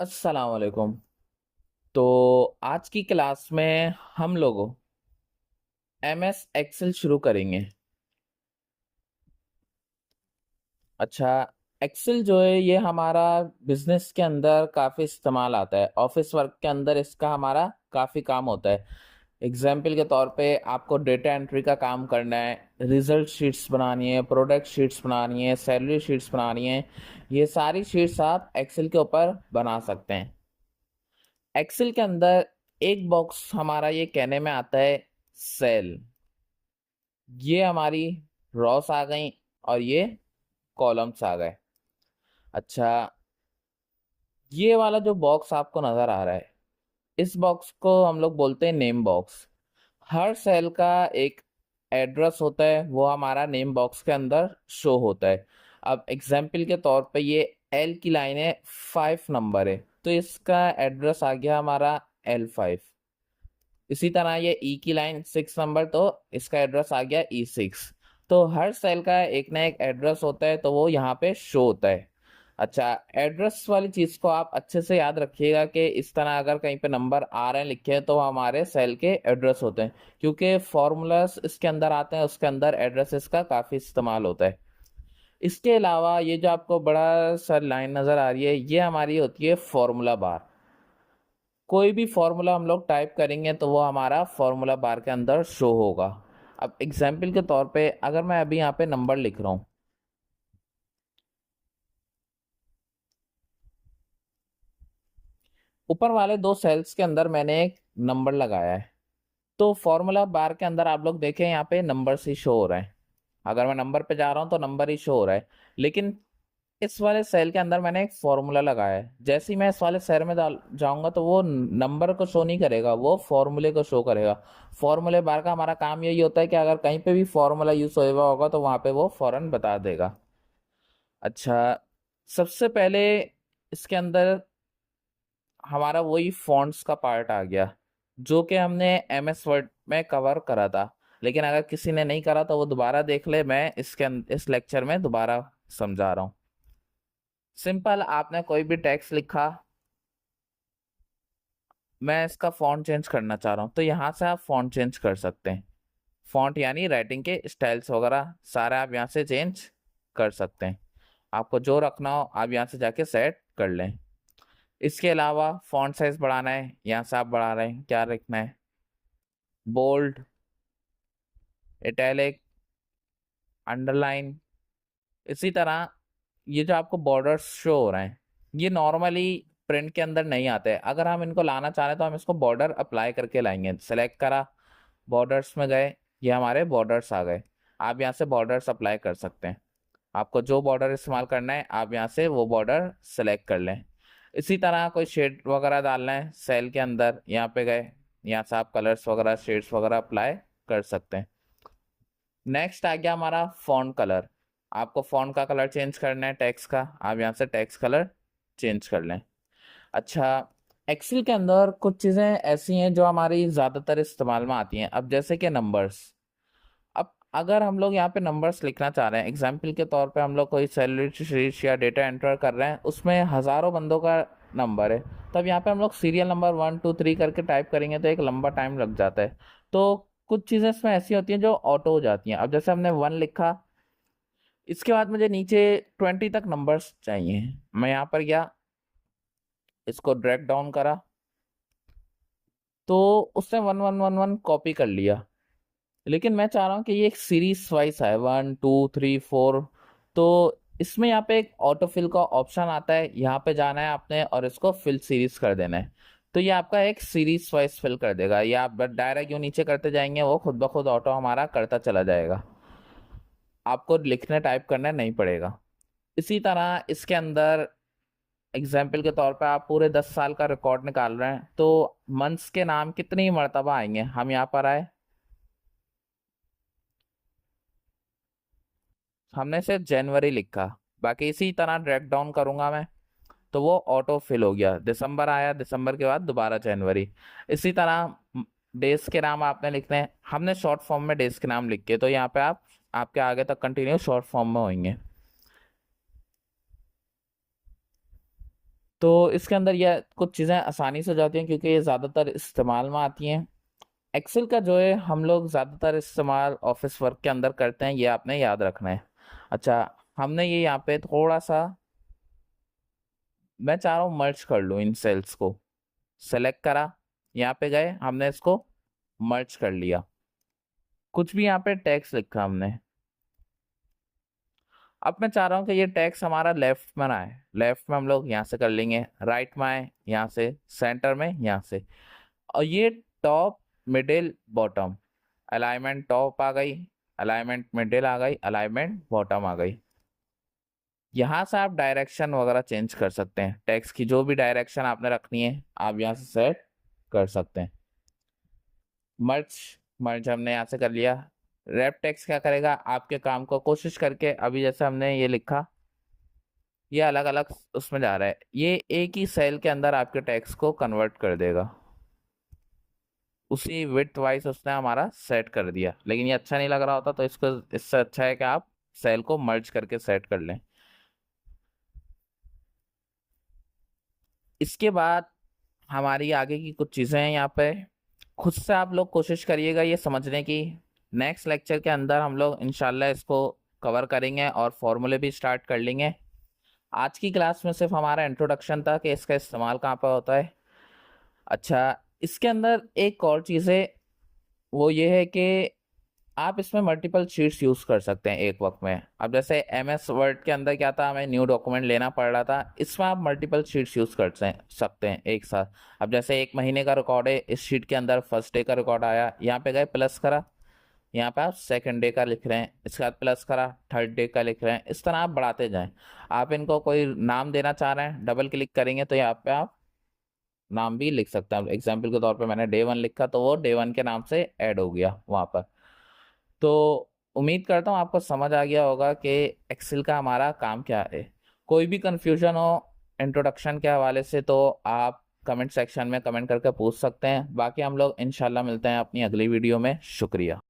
अस्सलाम वालेकुम। तो आज की क्लास में हम लोग एमएस एक्सेल शुरू करेंगे। अच्छा, एक्सेल जो है ये हमारा बिजनेस के अंदर काफ़ी इस्तेमाल आता है। ऑफिस वर्क के अंदर इसका हमारा काफ़ी काम होता है। एग्जाम्पल के तौर पे आपको डेटा एंट्री का काम करना है, रिजल्ट शीट्स बनानी है, प्रोडक्ट शीट्स बनानी है, सैलरी शीट्स बनानी है। ये सारी शीट्स आप एक्सेल के ऊपर बना सकते हैं। एक्सेल के अंदर एक बॉक्स हमारा ये कहने में आता है सेल। ये हमारी रॉस आ गई और ये कॉलम्स आ गए। अच्छा, ये वाला जो बॉक्स आपको नजर आ रहा है, इस बॉक्स को हम लोग बोलते हैं नेम बॉक्स। हर सेल का एक एड्रेस होता है, वो हमारा नेम बॉक्स के अंदर शो होता है। अब एग्जाम्पल के तौर पे ये एल की लाइन है, 5 नंबर है, तो इसका एड्रेस आ गया हमारा L5। इसी तरह ये ई की लाइन 6 नंबर, तो इसका एड्रेस आ गया E6। तो हर सेल का एक ना एक एड्रेस होता है, तो वो यहाँ पे शो होता है। अच्छा, एड्रेस वाली चीज को आप अच्छे से याद रखिएगा कि इस तरह अगर कहीं पे नंबर आ रहे हैं लिखे हैं तो वो हमारे सेल के एड्रेस होते हैं, क्योंकि फॉर्मूलास इसके अंदर आते हैं, उसके अंदर एड्रेसेस का काफी इस्तेमाल होता है। इसके अलावा ये जो आपको बड़ा सा लाइन नजर आ रही है, ये हमारी होती है फॉर्मूला बार। कोई भी फॉर्मूला हम लोग टाइप करेंगे तो वो हमारा फॉर्मूला बार के अंदर शो होगा। अब एग्जाम्पल के तौर पे अगर मैं अभी यहाँ पे नंबर लिख रहा हूँ, ऊपर वाले दो सेल्स के अंदर मैंने एक नंबर लगाया है, तो फॉर्मूला बार के अंदर आप लोग देखें यहाँ पे नंबर ही शो हो रहे हैं। अगर मैं नंबर पे जा रहा हूँ तो नंबर ही शो हो रहा है। लेकिन इस वाले सेल के अंदर मैंने एक फॉर्मूला लगाया है, जैसे ही मैं इस वाले सेल में डाल जाऊंगा तो वो नंबर को शो नहीं करेगा, वो फॉर्मूले को शो करेगा। फॉर्मूले बार का हमारा काम यही होता है कि अगर कहीं पे भी फॉर्मूला यूज हुआ होगा तो वहां पे वो फौरन बता देगा। अच्छा, सबसे पहले इसके अंदर हमारा वही फॉन्ट्स का पार्ट आ गया, जो कि हमने एमएस वर्ड में कवर करा था। लेकिन अगर किसी ने नहीं करा तो वो दोबारा देख ले, मैं इस लेक्चर में दोबारा समझा रहा हूँ। सिंपल, आपने कोई भी टेक्स्ट लिखा, मैं इसका फॉन्ट चेंज करना चाह रहा हूँ, तो यहाँ से आप फॉन्ट चेंज कर सकते हैं। फॉन्ट यानी राइटिंग के स्टाइल्स वगैरह सारे आप यहाँ से चेंज कर सकते हैं। आपको जो रखना हो आप यहाँ से जाके सेट कर लें। इसके अलावा फॉन्ट साइज बढ़ाना है, यहाँ से आप बढ़ा रहे हैं, क्या लिखना है, बोल्ड, इटैलिक, अंडरलाइन। इसी तरह ये जो आपको बॉर्डर्स शो हो रहे हैं, ये नॉर्मली प्रिंट के अंदर नहीं आते हैं। अगर हम इनको लाना चाह रहे हैं तो हम इसको बॉर्डर अप्लाई करके लाएंगे। सेलेक्ट करा, बॉर्डर्स में गए, ये हमारे बॉर्डर्स आ गए। आप यहाँ से बॉर्डर्स अप्लाई कर सकते हैं। आपको जो बॉर्डर इस्तेमाल करना है आप यहाँ से वो बॉर्डर सेलेक्ट कर लें। इसी तरह कोई शेड वगैरह डालना है सेल के अंदर, यहाँ पे गए, यहाँ से आप कलर्स वगैरह शेड्स वगैरह अप्लाई कर सकते हैं। नेक्स्ट आ गया हमारा फॉन्ट कलर। आपको फॉन्ट का कलर चेंज करना है, टेक्स्ट का, आप यहाँ से टेक्स्ट कलर चेंज कर लें। अच्छा, एक्सेल के अंदर कुछ चीज़ें ऐसी हैं जो हमारी ज़्यादातर इस्तेमाल में आती हैं। अब जैसे कि नंबर्स, अब अगर हम लोग यहाँ पे नंबर्स लिखना चाह रहे हैं, एग्जाम्पल के तौर पे हम लोग कोई सैलरी शीट या डेटा एंटर कर रहे हैं, उसमें हज़ारों बंदों का नंबर है, तब यहाँ पे हम लोग सीरियल नंबर 1 2 3 करके टाइप करेंगे तो एक लंबा टाइम लग जाता है। तो कुछ चीज़ें इसमें ऐसी होती हैं जो ऑटो हो जाती हैं। अब जैसे हमने 1 लिखा, इसके बाद मुझे नीचे 20 तक नंबर्स चाहिए। मैं यहाँ पर गया, इसको ड्रैग डाउन करा, तो उसने 1 1 1 1 कॉपी कर लिया। लेकिन मैं चाह रहा हूँ कि ये एक सीरीज वाइज है, 1 2 3 4। तो इसमें यहाँ पे एक ऑटो फिल का ऑप्शन आता है, यहाँ पे जाना है आपने और इसको फिल सीरीज कर देना है। तो ये आपका एक सीरीज वाइज फिल कर देगा, या आप डायरेक्ट यूँ नीचे करते जाएंगे वो खुद ब खुद ऑटो हमारा करता चला जाएगा, आपको लिखने टाइप करना नहीं पड़ेगा। इसी तरह इसके अंदर एग्जाम्पल के तौर पे आप पूरे 10 साल का रिकॉर्ड निकाल रहे हैं, तो मंथ्स के नाम कितनी मर्तबा आएंगे, हम यहाँ पर आए, हमने सिर्फ जनवरी लिखा, बाकी इसी तरह ड्रैग डाउन करूंगा मैं तो वो ऑटो फिल हो गया। दिसंबर आया, दिसंबर के बाद दोबारा जनवरी। इसी तरह डेज के नाम आपने लिखने हैं, हमने शॉर्ट फॉर्म में डेज के नाम लिख के, तो यहाँ पे आप आपके आगे तक कंटिन्यू शॉर्ट फॉर्म में होंगे। तो इसके अंदर ये कुछ चीज़ें आसानी से हो जाती हैं क्योंकि ये ज़्यादातर इस्तेमाल में आती हैं। एक्सेल का जो है हम लोग ज़्यादातर इस्तेमाल ऑफिस वर्क के अंदर करते हैं, ये आपने याद रखना है। अच्छा, हमने ये यहाँ पे थोड़ा सा, मैं चाह रहा हूँ मर्ज कर लूँ इन सेल्स को। सेलेक्ट करा, यहाँ पे गए, हमने इसको मर्ज कर लिया। कुछ भी यहाँ पे टेक्स्ट लिखा हमने। अब मैं चाह रहा हूँ कि ये टेक्स्ट हमारा लेफ्ट में ना आए। लेफ्ट में हम लोग यहाँ से कर लेंगे, राइट में आए यहाँ से, सेंटर में यहाँ से, और ये top middle bottom, alignment top आ गई, अलाइनमेंट मिडिल आ गई, अलाइनमेंट बॉटम आ गई। यहाँ से आप डायरेक्शन वगैरह चेंज कर सकते हैं। टेक्स्ट की जो भी डायरेक्शन आपने रखनी है आप यहाँ से सेट कर सकते हैं। मर्ज, मर्ज हमने यहाँ से कर लिया। रैप टेक्स्ट क्या करेगा, आपके काम को कोशिश करके, अभी जैसे हमने ये लिखा, ये अलग अलग उसमें जा रहा है, ये एक ही सेल के अंदर आपके टेक्स्ट को कन्वर्ट कर देगा। उसी विड्थ वाइज उसने हमारा सेट कर दिया। लेकिन ये अच्छा नहीं लग रहा होता तो इसको, इससे अच्छा है कि आप सेल को मर्ज करके सेट कर लें। इसके बाद हमारी आगे की कुछ चीज़ें हैं यहाँ पे, खुद से आप लोग कोशिश करिएगा ये समझने की। नेक्स्ट लेक्चर के अंदर हम लोग इंशाल्लाह इसको कवर करेंगे और फॉर्मूले भी स्टार्ट कर लेंगे। आज की क्लास में सिर्फ हमारा इंट्रोडक्शन था कि इसका इस्तेमाल कहाँ पर होता है। अच्छा, इसके अंदर एक और चीज़ है, वो ये है कि आप इसमें मल्टीपल शीट्स यूज़ कर सकते हैं एक वक्त में। अब जैसे MS वर्ड के अंदर क्या था, हमें न्यू डॉक्यूमेंट लेना पड़ रहा था, इसमें आप मल्टीपल शीट्स यूज़ कर सकते हैं एक साथ। अब जैसे एक महीने का रिकॉर्ड है, इस शीट के अंदर फर्स्ट डे का रिकॉर्ड आया, यहाँ पे गए प्लस करा, यहाँ पे आप सेकंड डे का लिख रहे हैं, इसके बाद प्लस करा थर्ड डे का लिख रहे हैं। इस तरह आप बढ़ाते जाएं। आप इनको कोई नाम देना चाह रहे हैं, डबल क्लिक करेंगे तो यहाँ पे आप नाम भी लिख सकते हैं। एग्जाम्पल के तौर पे मैंने डे 1 लिखा तो वो डे 1 के नाम से ऐड हो गया वहाँ पर। तो उम्मीद करता हूँ आपको समझ आ गया होगा कि एक्सेल का हमारा काम क्या है। कोई भी कंफ्यूजन हो इंट्रोडक्शन के हवाले से तो आप कमेंट सेक्शन में कमेंट करके पूछ सकते हैं। बाकी हम लोग इंशाल्लाह मिलते हैं अपनी अगली वीडियो में। शुक्रिया।